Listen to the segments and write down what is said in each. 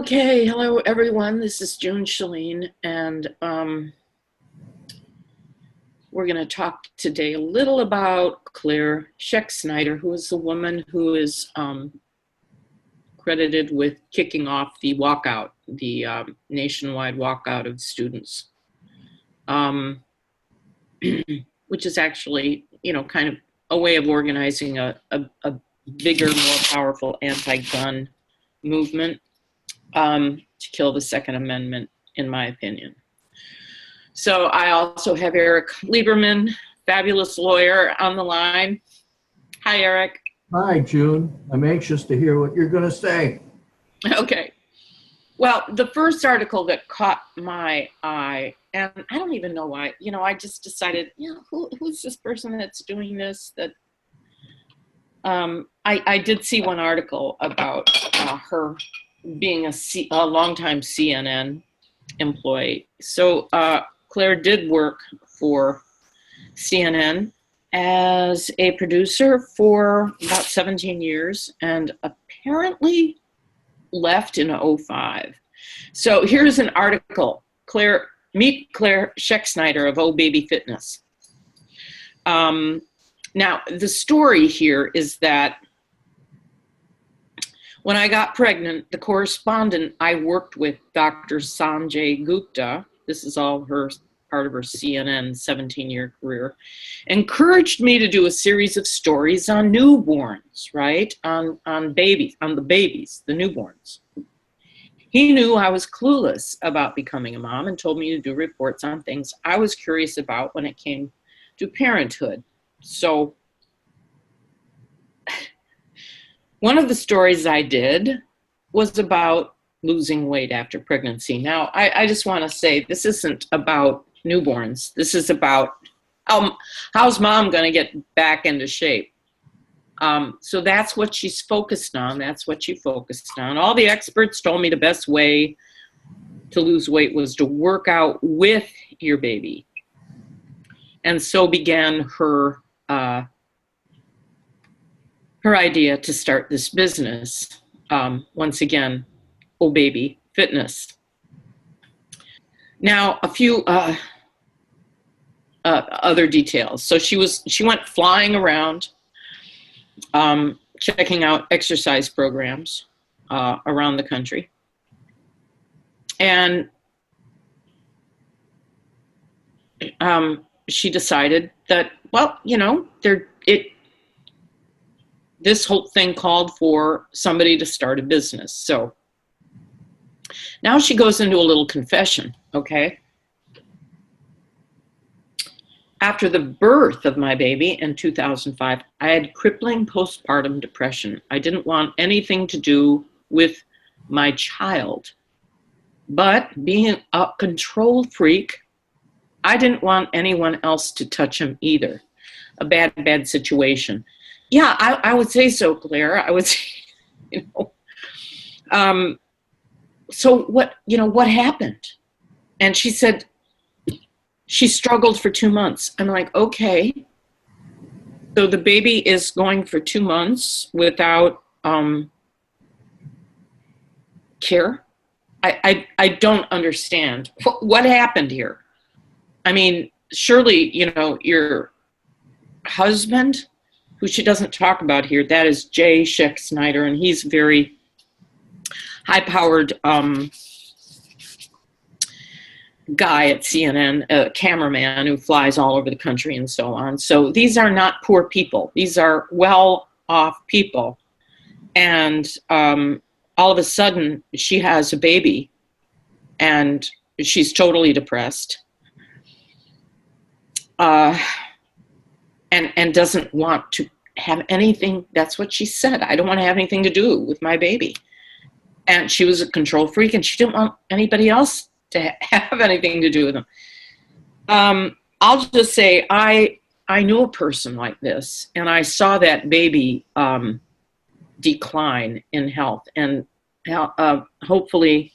Okay, hello everyone. This is June Shalene, and we're going to talk today a little about Claire Scheck-Snyder, who is the woman who is credited with kicking off the walkout, the nationwide walkout of students, which is actually, kind of a way of organizing a bigger, more powerful anti-gun movement. To kill the Second Amendment, in my opinion. So I also have Eric Lieberman, fabulous lawyer, on the line. Hi, Eric. Hi, June. I'm anxious to hear what you're going to say. Okay. Well, the first article that caught my eye, and I don't even know why, I just decided, who's this person that's doing this? That I did see one article about her being a longtime CNN employee. So Claire did work for CNN as a producer for about 17 years and apparently left in 2005. So here's an article. Meet Claire Scheck-Snyder of Oh Baby Fitness. Now, the story here is that when I got pregnant, the correspondent I worked with, Dr. Sanjay Gupta, this is all part of her CNN 17-year career, encouraged me to do a series of stories on newborns, right? On the babies, the newborns. He knew I was clueless about becoming a mom and told me to do reports on things I was curious about when it came to parenthood. So one of the stories I did was about losing weight after pregnancy. Now, I just want to say this isn't about newborns. This is about how's mom going to get back into shape. So that's what she's focused on. That's what she focused on. All the experts told me the best way to lose weight was to work out with your baby. And so began her idea to start this business, once again, Oh Baby Fitness. Now, a few other details. So she went flying around, checking out exercise programs around the country, and she decided that, this whole thing called for somebody to start a business. So now she goes into a little confession, okay? After the birth of my baby in 2005, I had crippling postpartum depression. I didn't want anything to do with my child. But being a control freak, I didn't want anyone else to touch him either. A bad situation. Yeah, I would say so, Claire. I would say, so what happened? And she said she struggled for 2 months. I'm like, okay. So the baby is going for 2 months without care? I don't understand. What happened here? I mean, surely, your husband, who she doesn't talk about here, that is Jay Scheck-Snyder, and he's very high-powered guy at CNN, a cameraman who flies all over the country and so on. So these are not poor people. These are well-off people. And all of a sudden, she has a baby, and she's totally depressed. And doesn't want to have anything. That's what she said. I don't want to have anything to do with my baby. And she was a control freak, and she didn't want anybody else to have anything to do with them. I'll just say I knew a person like this, and I saw that baby decline in health. And hopefully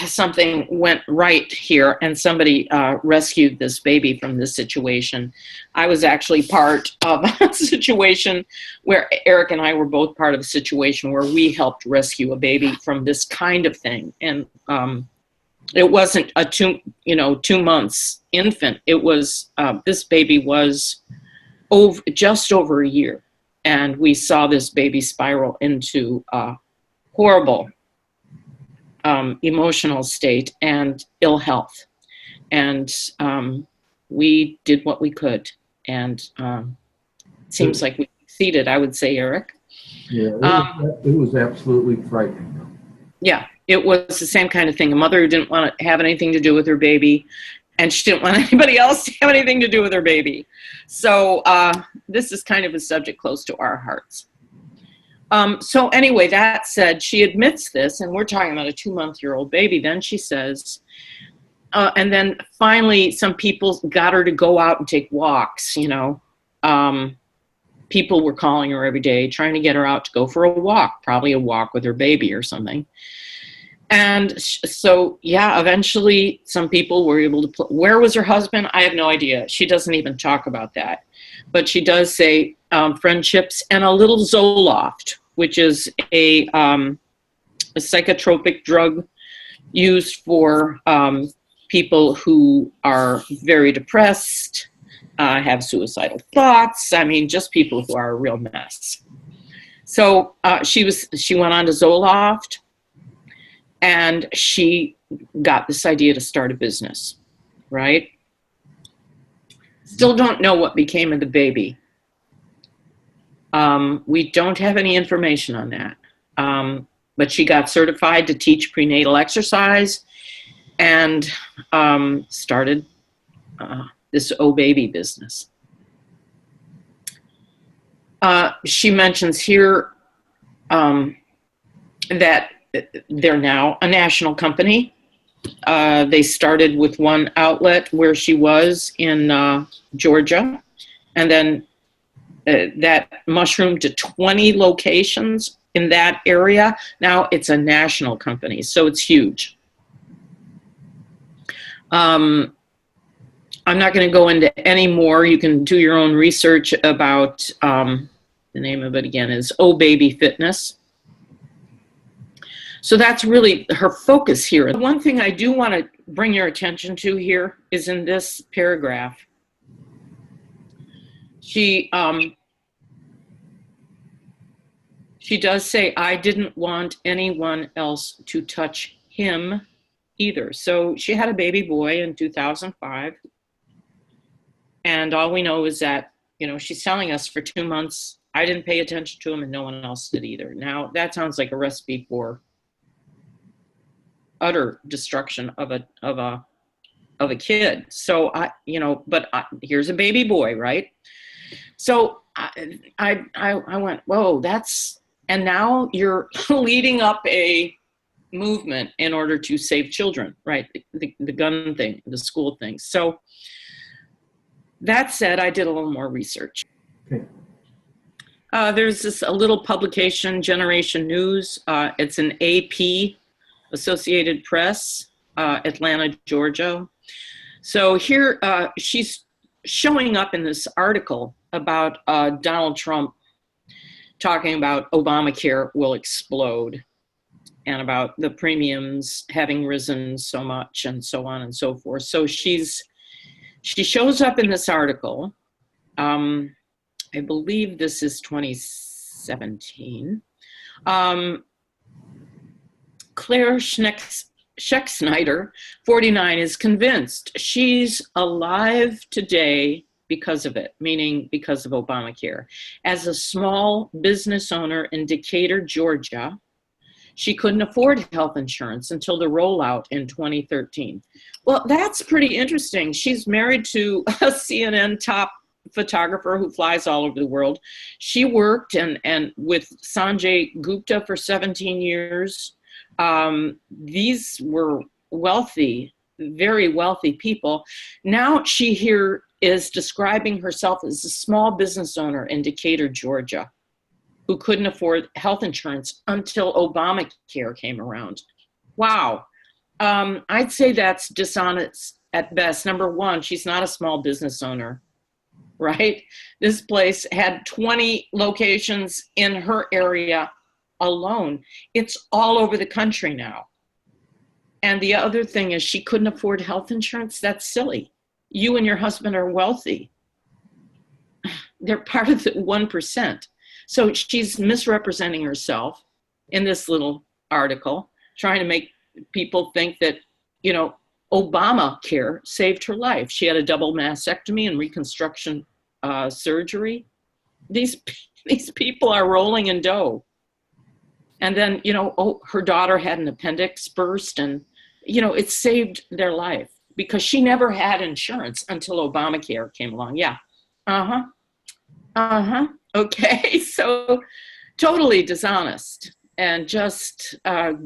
something went right here and somebody rescued this baby from this situation. I was actually part of a situation where Eric and I were both part of a situation where we helped rescue a baby from this kind of thing. And it wasn't a 2 months infant. It was, this baby was just over a year. And we saw this baby spiral into horrible emotional state and ill health. And we did what we could. And it seems like we succeeded, I would say, Eric. Yeah, it was absolutely frightening. Yeah, it was the same kind of thing. A mother who didn't want to have anything to do with her baby, and she didn't want anybody else to have anything to do with her baby. So this is kind of a subject close to our hearts. So anyway, that said, she admits this, and we're talking about a 2-month-old baby. Then she says, and then finally some people got her to go out and take walks, people were calling her every day, trying to get her out to go for a walk, probably a walk with her baby or something. And so, yeah, eventually some people were able to, where was her husband? I have no idea. She doesn't even talk about that. But she does say friendships and a little Zoloft, which is a psychotropic drug used for people who are very depressed, have suicidal thoughts. I mean, just people who are a real mess. So she went on to Zoloft, and she got this idea to start a business, right? Still don't know what became of the baby. We don't have any information on that. But she got certified to teach prenatal exercise and started this baby business. She mentions here that they're now a national company. They started with one outlet where she was in Georgia, and then that mushroomed to 20 locations in that area. Now it's a national company, so it's huge. I'm not going to go into any more. You can do your own research about, the name of it again is Baby Fitness. So that's really her focus here. One thing I do want to bring your attention to here is in this paragraph. She does say, I didn't want anyone else to touch him either. So she had a baby boy in 2005. And all we know is that, she's telling us for 2 months, I didn't pay attention to him and no one else did either. Now that sounds like a recipe for utter destruction of a kid. So here's a baby boy, right? So I went, whoa, and now you're leading up a movement in order to save children, right? The gun thing, the school thing. So that said, I did a little more research. Okay. There's a little publication, Generation News. It's an AP, Associated Press, Atlanta, Georgia. So here she's showing up in this article about Donald Trump talking about Obamacare will explode and about the premiums having risen so much and so on and so forth. So she shows up in this article. I believe this is 2017. Claire Schexnayder, 49, is convinced she's alive today because of it, meaning because of Obamacare. As a small business owner in Decatur, Georgia, she couldn't afford health insurance until the rollout in 2013. Well, that's pretty interesting. She's married to a CNN top photographer who flies all over the world. She worked and with Sanjay Gupta for 17 years. These were wealthy, very wealthy people. Now she here is describing herself as a small business owner in Decatur, Georgia, who couldn't afford health insurance until Obamacare came around. Wow. I'd say that's dishonest at best. Number one, she's not a small business owner, right? This place had 20 locations in her area alone. It's all over the country now. And the other thing is she couldn't afford health insurance. That's silly. You and your husband are wealthy. They're part of the 1%. So she's misrepresenting herself in this little article, trying to make people think that, Obamacare saved her life. She had a double mastectomy and reconstruction surgery. These people are rolling in dough. And then, her daughter had an appendix burst and, it saved their life because she never had insurance until Obamacare came along. Yeah. Okay. So totally dishonest and just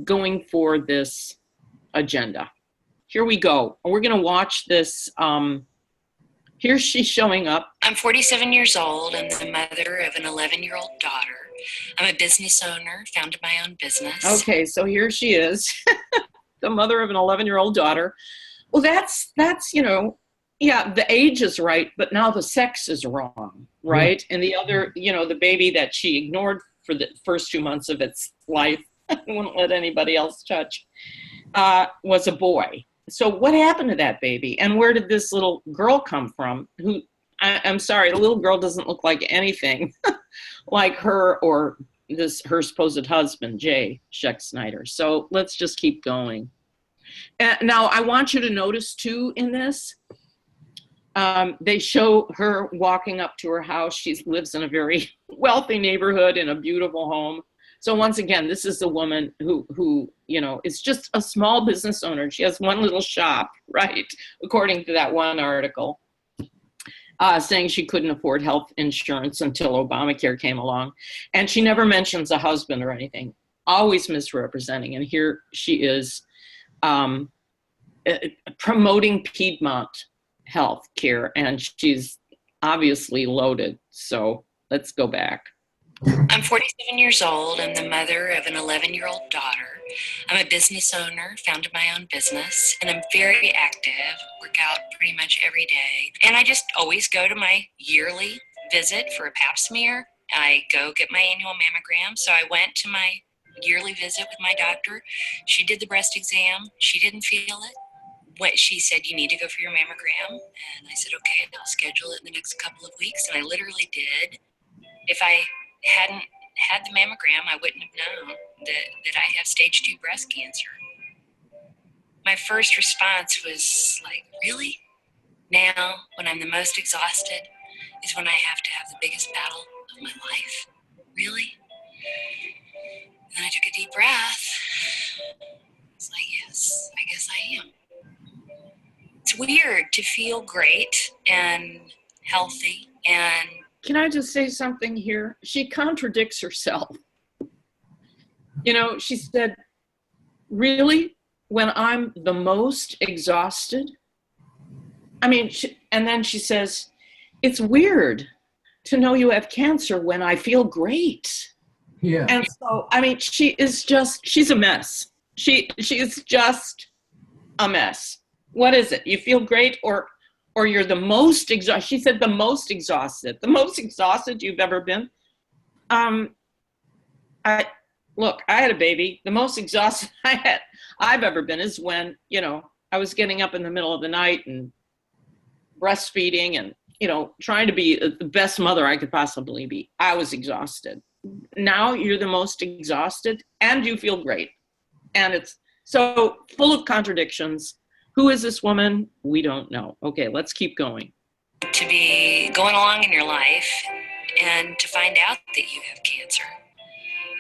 going for this agenda. Here we go. We're going to watch this. Here she's showing up. I'm 47 years old. I'm the mother of an 11-year-old daughter. I'm a business owner, founded my own business. Okay, so here she is, the mother of an 11-year-old daughter. Well, that's yeah, the age is right, but now the sex is wrong, right? And the other, the baby that she ignored for the first 2 months of its life, wouldn't let anybody else touch, was a boy. So what happened to that baby? And where did this little girl come from? Who, I'm sorry, the little girl doesn't look like anything like her or her supposed husband, Jay Scheck-Snyder. So let's just keep going. Now, I want you to notice, too, in this, they show her walking up to her house. She lives in a very wealthy neighborhood in a beautiful home. So once again, this is a woman who is just a small business owner. She has one little shop, right? According to that one article, saying she couldn't afford health insurance until Obamacare came along. And she never mentions a husband or anything, always misrepresenting. And here she is promoting Piedmont health care, and she's obviously loaded. So let's go back. I'm 47 years old. I'm the mother of an 11-year-old daughter. I'm a business owner, founded my own business, and I'm very active, work out pretty much every day. And I just always go to my yearly visit for a pap smear. I go get my annual mammogram. So I went to my yearly visit with my doctor. She did the breast exam. She didn't feel it. She said, you need to go for your mammogram. And I said, okay, I'll schedule it in the next couple of weeks. And I literally did. If I hadn't had the mammogram, I wouldn't have known that I have stage 2 breast cancer. My first response was like, really? Now, when I'm the most exhausted, is when I have to have the biggest battle of my life? Really? Then I took a deep breath. It's like, yes, I guess I am. It's weird to feel great and healthy and... Can I just say something here? She contradicts herself. She said, really, when I'm the most exhausted? And then she says, it's weird to know you have cancer when I feel great. Yeah. And so, she's a mess. She is just a mess. What is it? You feel great or you're the most exhausted. She said the most exhausted you've ever been. I had a baby. The most exhausted I've ever been is when, I was getting up in the middle of the night and breastfeeding and, trying to be the best mother I could possibly be. I was exhausted. Now you're the most exhausted and you feel great. And it's so full of contradictions. Who is this woman? We don't know. Okay, let's keep going. To be going along in your life and to find out that you have cancer.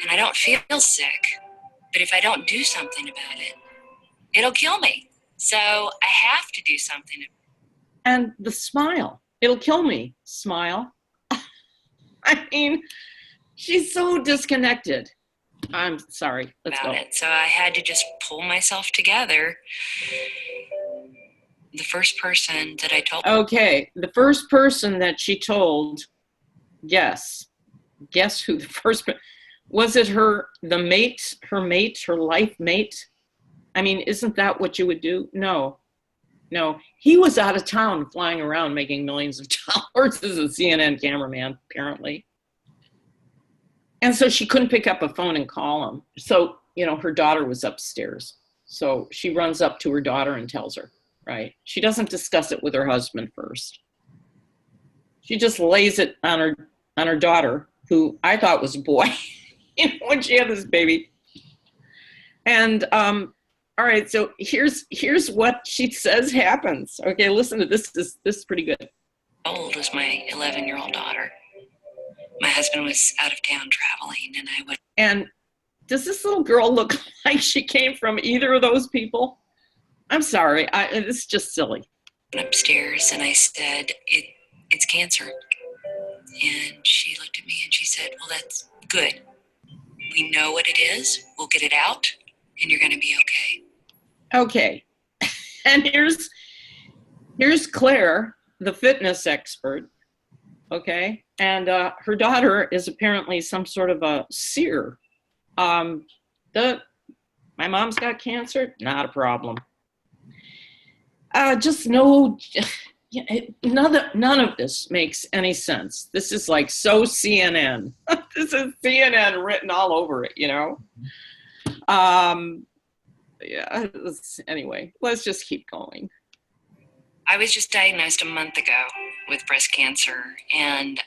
And I don't feel sick, but if I don't do something about it, it'll kill me. So I have to do something. And the smile, it'll kill me, smile. She's so disconnected. I'm sorry, let's go. So I had to just pull myself together. The first person that I told. Okay, the first person that she told, guess who the first, was it her life mate? I mean, isn't that what you would do? No, no. He was out of town flying around making millions of dollars as a CNN cameraman, apparently. And so she couldn't pick up a phone and call him. So, her daughter was upstairs. So she runs up to her daughter and tells her, right? She doesn't discuss it with her husband first. She just lays it on her daughter, who I thought was a boy, when she had this baby. And all right, so here's what she says happens. Okay, listen to this. This is pretty good. How old was my 11-year-old daughter? My husband was out of town traveling, and I would. And does this little girl look like she came from either of those people? I'm sorry, this is just silly. Upstairs, and I said, it's cancer. And she looked at me and she said, well, that's good. We know what it is. We'll get it out, and you're going to be okay. Okay. And here's Claire, the fitness expert. Okay. And her daughter is apparently some sort of a seer. My mom's got cancer, not a problem. Just no, none of this makes any sense. This is like so CNN. This is CNN written all over it, Yeah. Anyway, let's just keep going. I was just diagnosed a month ago with breast cancer, and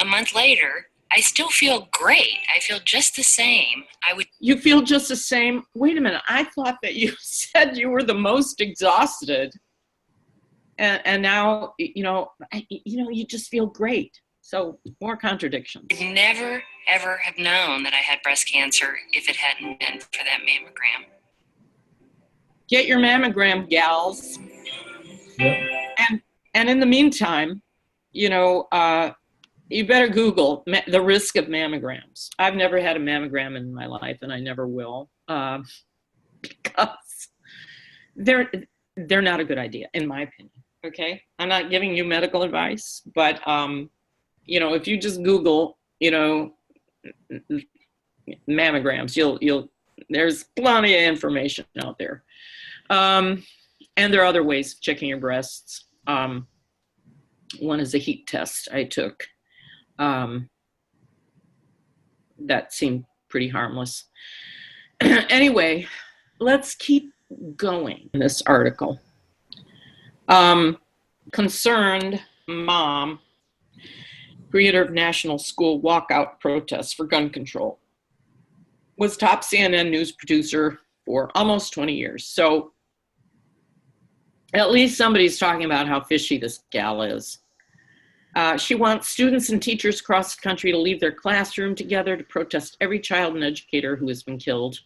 a month later, I still feel great. I feel just the same. You feel just the same? Wait a minute. I thought that you said you were the most exhausted. And now, you just feel great. So more contradictions. I'd never, ever have known that I had breast cancer if it hadn't been for that mammogram. Get your mammogram, gals. Yep. And in the meantime, you better Google the risk of mammograms. I've never had a mammogram in my life, and I never will, because they're not a good idea, in my opinion. Okay, I'm not giving you medical advice, but if you just Google, mammograms, you'll there's plenty of information out there, and there are other ways of checking your breasts. One is a heat test I took. That seemed pretty harmless. Anyway, let's keep going in this article. Concerned mom, creator of National School Walkout Protests for Gun Control, was top CNN news producer for almost 20 years. So at least somebody's talking about how fishy this gal is. She wants students and teachers across the country to leave their classroom together to protest every child and educator who has been killed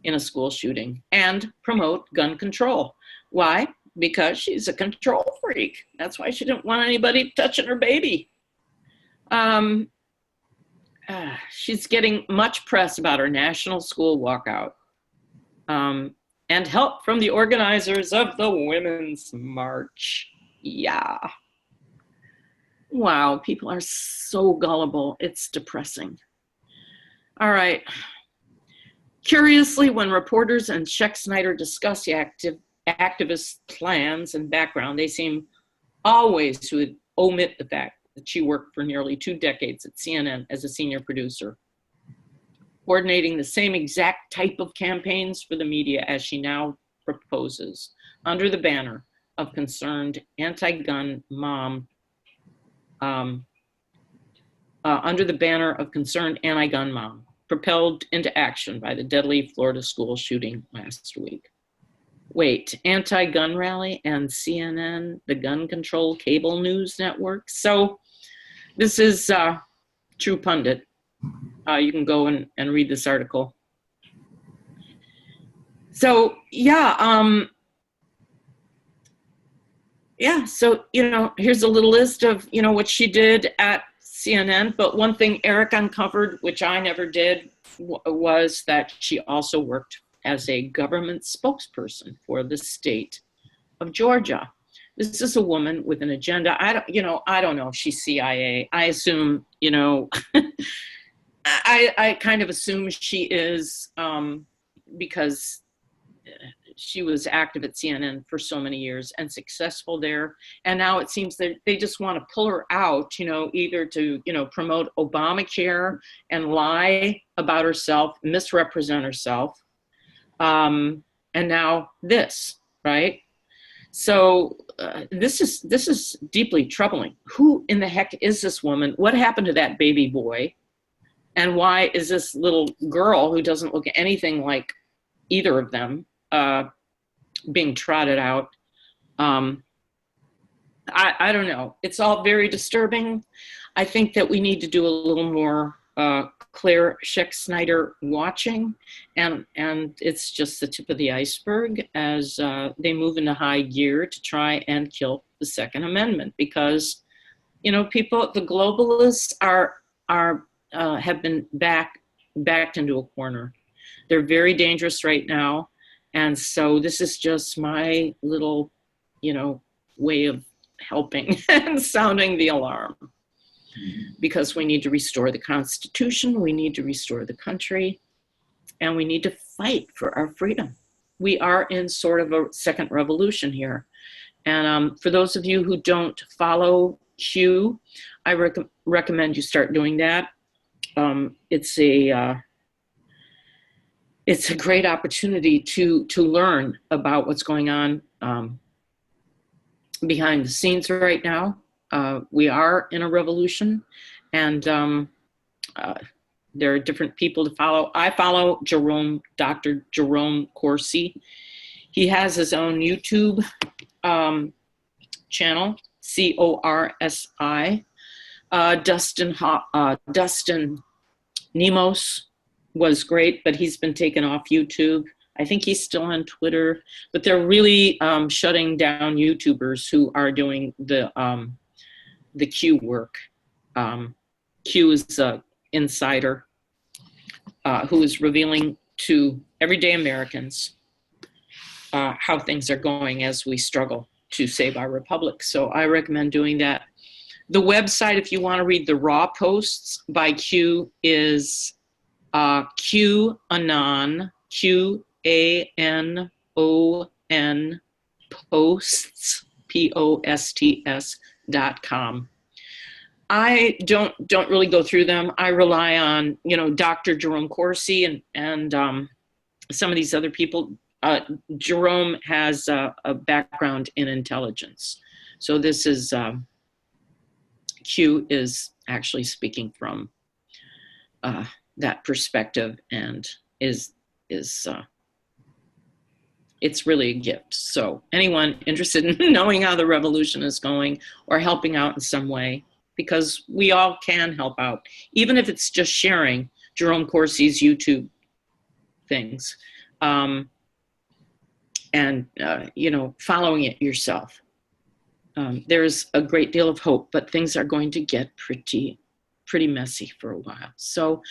in a school shooting and promote gun control. Why? Because she's a control freak. That's why she didn't want anybody touching her baby. She's getting much press about her national school walkout and help from the organizers of the Women's March. Yeah. Wow, people are so gullible. It's depressing. All right. Curiously, when reporters and Sheck Snyder discuss the activist plans and background, they seem always to omit the fact that she worked for nearly 2 decades at CNN as a senior producer, coordinating the same exact type of campaigns for the media as she now proposes, under the banner of concerned anti-gun mom, propelled into action by the deadly Florida school shooting last week. Wait, anti-gun rally and CNN, the gun control cable news network? So this is True Pundit. You can go and read this article. So so, here's a little list of, what she did at CNN. But one thing Eric uncovered, which I never did, was that she also worked as a government spokesperson for the state of Georgia. This is a woman with an agenda. I don't know if she's CIA. I assume, I kind of assume she is, because she was active at CNN for so many years and successful there. And now it seems that they just want to pull her out, either to, promote Obamacare and lie about herself, misrepresent herself. And now this, right? So this is deeply troubling. Who in the heck is this woman? What happened to that baby boy? And why is this little girl who doesn't look anything like either of them being trotted out? I don't know. It's all very disturbing. I think that we need to do a little more Claire Scheck-Snyder watching, and it's just the tip of the iceberg as they move into high gear to try and kill the Second Amendment, because people, the globalists have been backed into a corner. They're very dangerous right now, and so this is just my little way of helping and sounding the alarm. Because we need to restore the Constitution, we need to restore the country, and we need to fight for our freedom. We are in sort of a second revolution here. And for those of you who don't follow Q, I recommend you start doing that. It's a great opportunity to learn about what's going on behind the scenes right now. We are in a revolution, and there are different people to follow. I follow Dr. Jerome Corsi. He has his own YouTube channel, CORSI. Dustin Nemos was great, but he's been taken off YouTube. I think he's still on Twitter, but they're really shutting down YouTubers who are doing the Q work. Q is an insider who is revealing to everyday Americans how things are going as we struggle to save our republic. So I recommend doing that. The website, if you want to read the raw posts by Q, is QAnon, QANON posts, POSTS.com. I don't really go through them. I rely on, Dr. Jerome Corsi and some of these other people. Jerome has a background in intelligence. So this is, Q is actually speaking from that perspective, and it's really a gift. So anyone interested in knowing how the revolution is going or helping out in some way, because we all can help out, even if it's just sharing Jerome Corsi's YouTube things, and following it yourself. There's a great deal of hope, but things are going to get pretty messy for a while. So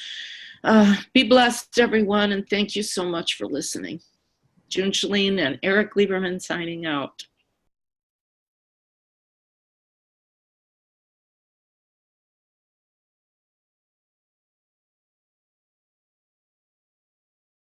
be blessed, everyone, and thank you so much for listening. June Shalene and Eric Lieberman signing out.